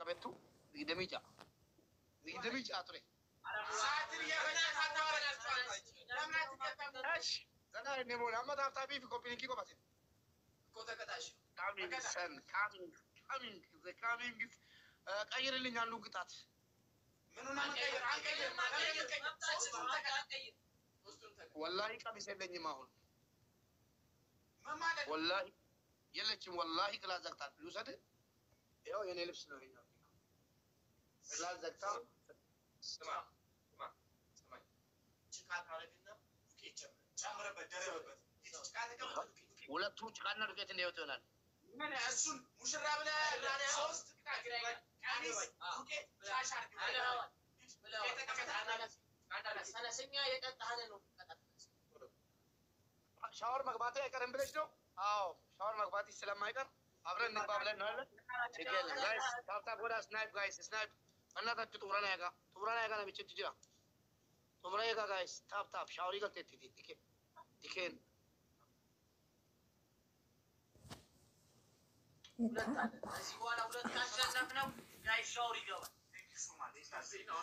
ቀበቱ ይደሚጫ አጥሬ እሺ ዘና ነሞና አመታፍታ ቢፍ ኮፒኒኪ ቆባሲ ኮተከታሽ ካሚንግ ቀይርልኝ አንዱ ግጣት ምኑን አንቀይር ወላሂ ቀሚስ የለኝም አሁን ወላሂ የለችም ወላሂ ክላስ ዘግታ ልውሰድ ይኸው የኔ ልብስ ነው ይሄኛው ክላስ ዘግታ ስማ ጭቃ ታረግና ዱቄት ጨምረበት ደረበበት ሁለቱ ጭቃና ዱቄት እንደይወጡ ይሆናል ምን እሱን ሙሽራ ብለህ ሶስት ቀሚስ ዱቄት ሻሽ አድርገህ ሰነሰኛ የቀጣህነ ነው ሻወር መግባት አይቀርም ብለሽ ነው? አዎ ሻወር መግባት ስለማይቀር አብረን እንግባ ብለን ነው አይደል? ችግር ጋይስ ታፕታፕ ወዳ ስናይፕ ጋይስ ስናይፕ እናታችሁ ጡራና ያጋ ነው ብቻ ትጅራ ጡራና ያጋ ጋይስ ታፕታፕ ሻወር ይገልጥ ዲኬን እዚህ በኋላ ሁለት ካሸነፍነው ጋይስ ሻወር ይገባል።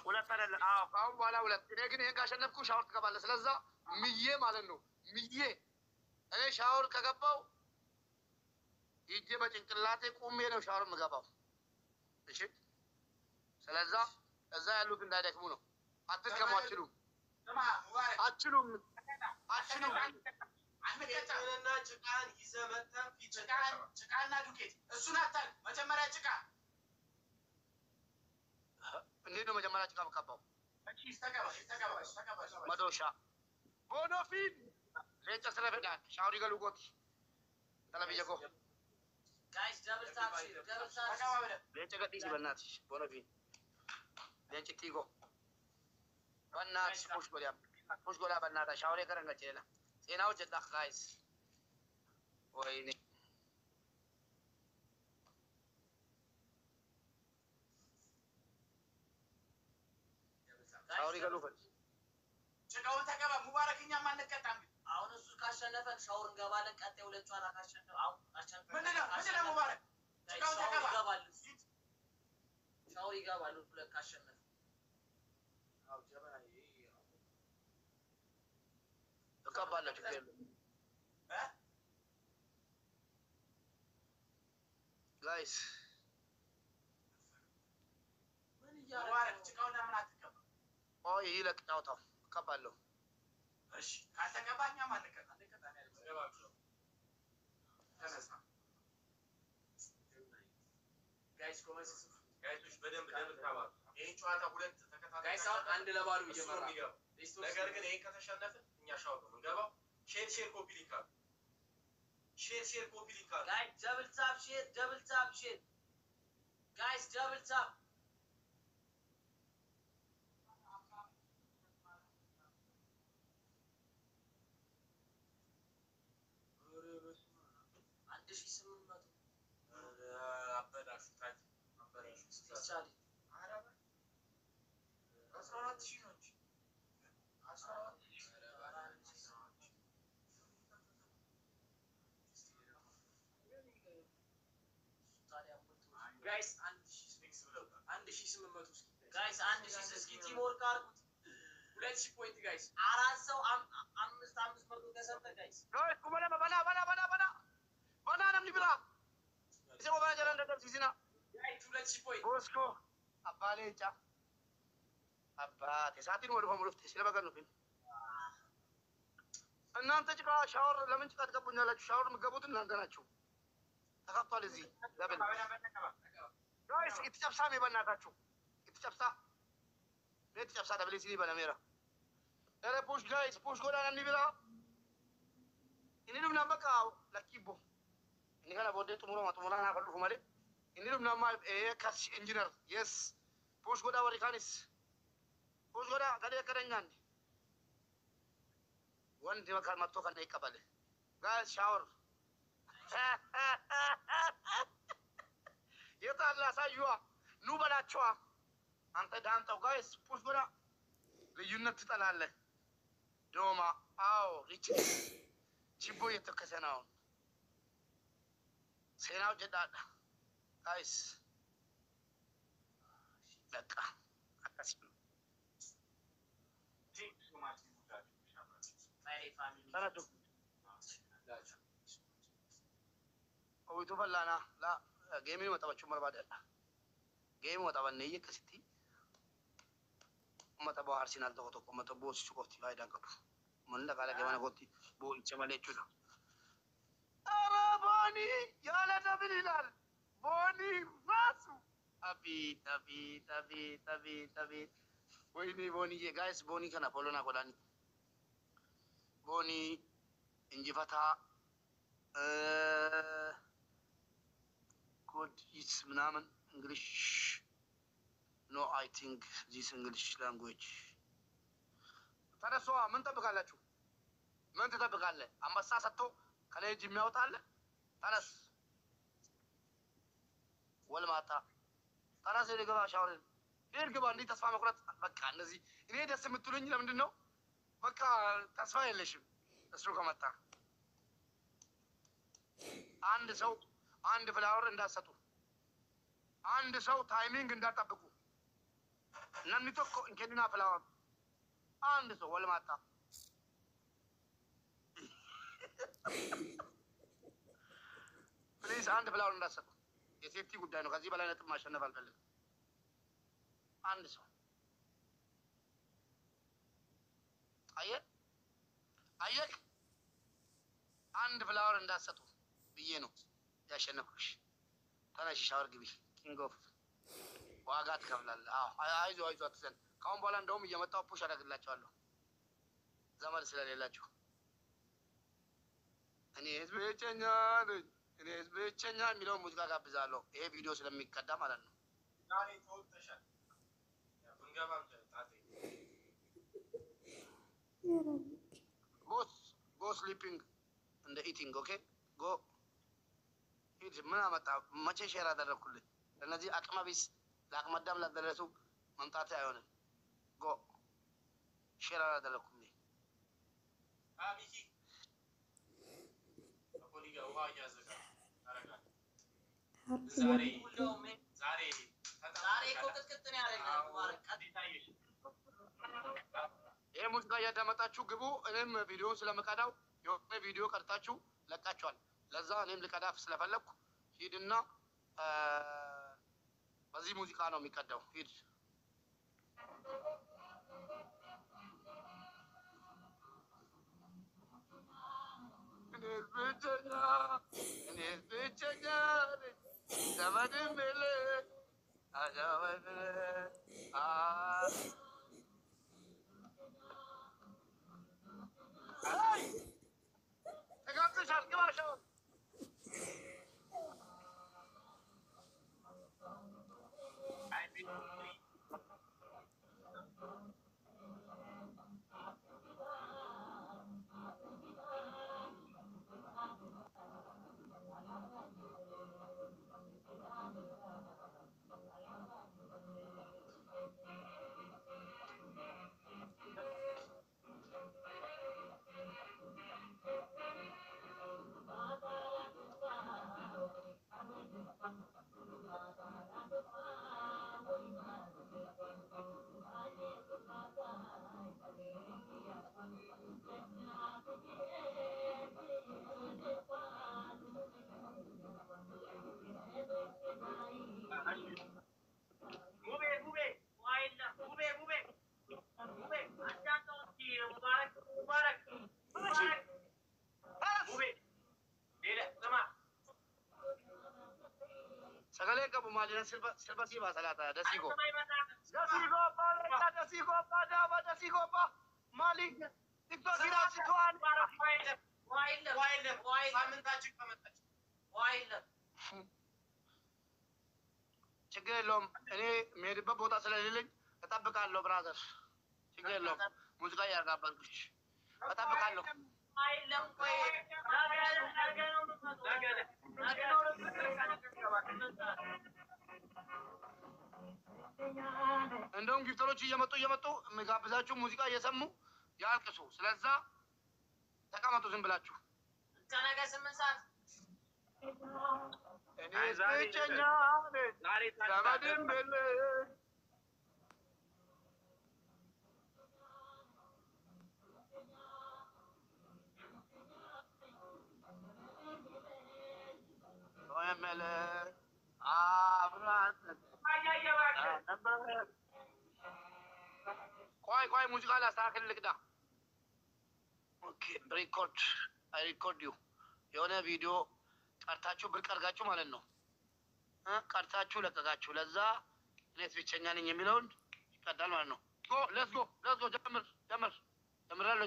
ሁለት አይደለ? አዎ አሁን በኋላ ሁለት። እኔ ግን ይሄን ካሸነፍኩ ሻወር ትገባለህ። ስለዛ ምዬ ማለት ነው ምዬ እኔ ሻወር ከገባው ይጄ በጭንቅላቴ ቁሜ ነው ሻወር የምገባው። እሺ ስለዛ እዛ ያሉት እንዳይደክሙ ነው። አትድከሙ። አትችሉም። አንተና ጭቃን ይዘህ መተህ ጭቃና ዱቄት እሱን አታል መጀመሪያ ጭቃ እንዴት ነው መጀመሪያ ጭቃ መቀባው? መዶሻ ቦኖፊን ሌንጨ ስለፈዳን ሻውሪ ገሉጎት ተለብየጎ ጋይስ ደብል ታፕ ሌንጨ ገዲስ በእናትሽ ቦኖፊን ሌንጨ ቲጎ በእናትሽ ፑሽ ጎላ በእናትሽ ሻውሪ ከረንገች ሌላ ጤናው ጀዳክ ጋይስ ወይኔ ሻውሪ ገሉፈት ጭቃውን ተቀባ ሙባረክኛ ማንቀጣም አሁን እሱ ካሸነፈን ሻውር እንገባለን። ቀጣይ ሁለት ጨዋታ ካሸነፈ አሁን አሸነፈ ምንድነው ሙባረክ ጭቃውን ተቀባ ይገባል። ሻውር ይገባል ሁለት ካሸነፈ አው ጀበና ተቀባለች ከለ ጋይስ ምን ሙባረክ ጭቃውን ለምን አትቀባ? ኦይ ይለቅ ጫውታው ቀባለሁ። እሺ ካተቀባኛ ማንቀጣ ጋይስ ኮሜንት ጋይሶች በደንብ ታባ ይሄን ጨዋታ ሁለት ተከታታይ ጋይስ አሁን አንድ ለባሉ እየመራ ነገር ግን ይሄን ከተሸነፈ እኛ ሻው ነው እንገባው። ሼር ኮፒ ሊንክ ሼር ኮፒ ሊንክ ጋይስ ደብል ታፕ ሼር ጋይስ ደብል ታፕ ጋይስ አንድ ሺህ 800 ጋይስ 1000 እስኪ ቲም ወርክ አድርጉት። 2000 ፖይንት ጋይስ አራት ሰው 500 ተሰጠ ጋይስ ጋይስ ኩመለ ባና ነም ሊብራ እዚህ ወባና ጀራን ደደብ ሲሲና ጋይስ 2000 ፖይንት ቦስኮ አባሌጫ አባቴ ሳቲን ወደ ሆምሩፍት ስለበቀን ነው እናንተ ጭቃ ሻወር ለምን ጭቃ ትገቡኛላችሁ? ሻወር የምትገቡት እናንተ ናችሁ። ተከፍቷል እዚህ ለምን ጋይስ ኢትጨብሳሜ በእናታችሁ ኢትጨብሳ ደብል ሲኒ በለሜራ ኧረ ፑሽ ጋይስ ፑሽ ጎዳና እንዲብራ ኢኒሉም ናመቃው ለኪቦ ኢኒ ከነ ቦዴ ጡሙራ ናፈልፉ ማለ ኢኒሉም ናማ ካስ ኢንጂነር የስ ፑሽ ጎዳ ወሪካኒስ ፑሽ ጎዳ ገደ ከደኛን ወንድ መካል መጥቶ ከነ ይቀበል ጋይስ ሻወር የታላ ሳዩዋ ኑ በላቸዋ አንተ ዳንተው ጋይስ ፑሽ ጎዳ ልዩነት ትጠላለህ ዶማ አዎ ሪች ቺቦ የተከሰ ነው ሴናው ጀዳዳ ጋይስ በቃ አካሲ ነው ታረዱ ኦይቱ ፈላና ላ ጌሚ መጣባችሁ መርባደላ ጌሚ መጣባነ ይከስቲ mata bo Arsenal tokko mata bo Sukoti fayda qabu mun la kala gamana gotti bo chamale chuda arabani yala dabil hilal boni rasu abi wayni boni ye guys boni kana polona kodani boni injifata good is mnaman English. No, I think this English language. ተነሷ ምን ጠብቃላችሁ? ምን ትጠብቃለህ? አንበሳ ሰጥቶ ከላይ እጅ የሚያወጣለ ተነስ። ወልማታ ተነስ። ልግባ ሻወር ልግባ። እንዲህ ተስፋ መቁረጥ በቃ እነዚህ እኔ ደስ የምትሉኝ ለምንድን ነው? በቃ ተስፋ የለሽም። እሱ ከመጣ አንድ ሰው አንድ ፍላወር እንዳትሰጡ፣ አንድ ሰው ታይሚንግ እንዳትጠብቁ። namni tokko inkennina flower and so wal mata please and flower እንዳሰጡ የሴፍቲ ጉዳይ ነው። ከዚህ በላይ ነጥብ ማሸነፍ አልፈልግም። አንድ ሰው አየክ አንድ ፍላወር እንዳሰጡ ብዬ ነው ያሸነፍኩሽ። ተነሽ ሻወር ግቢ ኪንግ ኦፍ ዋጋ ትከፍላለህ። አይዞ አትዘን። ካሁን በኋላ እንደውም እየመጣሁ ፑሽ አደርግላችኋለሁ ዘመድ ስለሌላችሁ። እኔ ህዝብ ብቸኛ ነኝ፣ እኔ ህዝብ ብቸኛ የሚለውን ሙዚቃ ጋብዛለሁ። ይሄ ቪዲዮ ስለሚቀዳ ማለት ነው። ጎ ስሊፒንግ እንደ ኢቲንግ ኦኬ ጎ ሂድ። ምን አመጣ? መቼ ሼር አደረግኩልኝ? ለእነዚህ አቅመ ቢስ ለአቅመ አዳም ላደረሱ መምጣት አይሆንም። ጎ ሼር አላደረኩም። ይህ ሙዚቃ እያዳመጣችሁ ግቡ። እኔም ቪዲዮን ስለምቀዳው የሆነ ቪዲዮ ቀድታችሁ ለቃችኋል። ለዛ እኔም ልቀዳፍ ስለፈለግኩ ሂድና በዚህ ሙዚቃ ነው የሚቀዳው። ሂድ እኔ ብቸኛ ዘመድም የለኝ አጃወድ ተጋብተሻል። ግባ ሻወር sagalee qabu maaliin sirba siibaa salaata dasiigoo dasiigoo maali ቲክቶክ ሲቷን ችግር የለውም። እኔ የምሄድበት ቦታ ስለሌለኝ እጠብቃለሁ። ብራዘር ችግር የለውም። ሙዚቃ እያጋባልኩሽ እጠብቃለሁ። እንደውም ጊፍተሮች እየመጡ የሚጋብዛችሁ ሙዚቃ እየሰሙ ያልቅሱ። ስለዛ ተቀመጡ ዝም ብላችሁ። ከነገ 8 ሰዓት እኔ ብቸኛ ነኝ ዘመድም የለኝ መመለ አብራት ቆይ ሙዚቃ ላስተካክል ልቅዳ። ኦኬ ሪኮርድ ዩ የሆነ ቪዲዮ ቀርታችሁ ብር ቀርጋችሁ ማለት ነው። ቀርታችሁ ለቀቃችሁ። ለዛ እኔስ ብቸኛ ነኝ የሚለውን ይቀዳል ማለት ነው። ሌትስ ጎ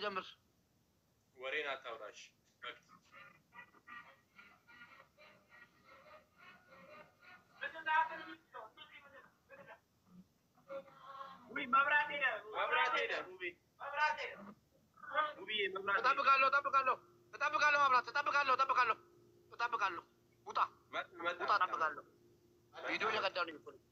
ጀምር። ወሬን አታውራሽ። መብራት ሄደ። እጠብቃለሁ። መብራት እጠብቃለሁ። ውጣ እጠብቃለሁ። ቪዲዮ እየቀዳሁ ነኝ እኮ ነው።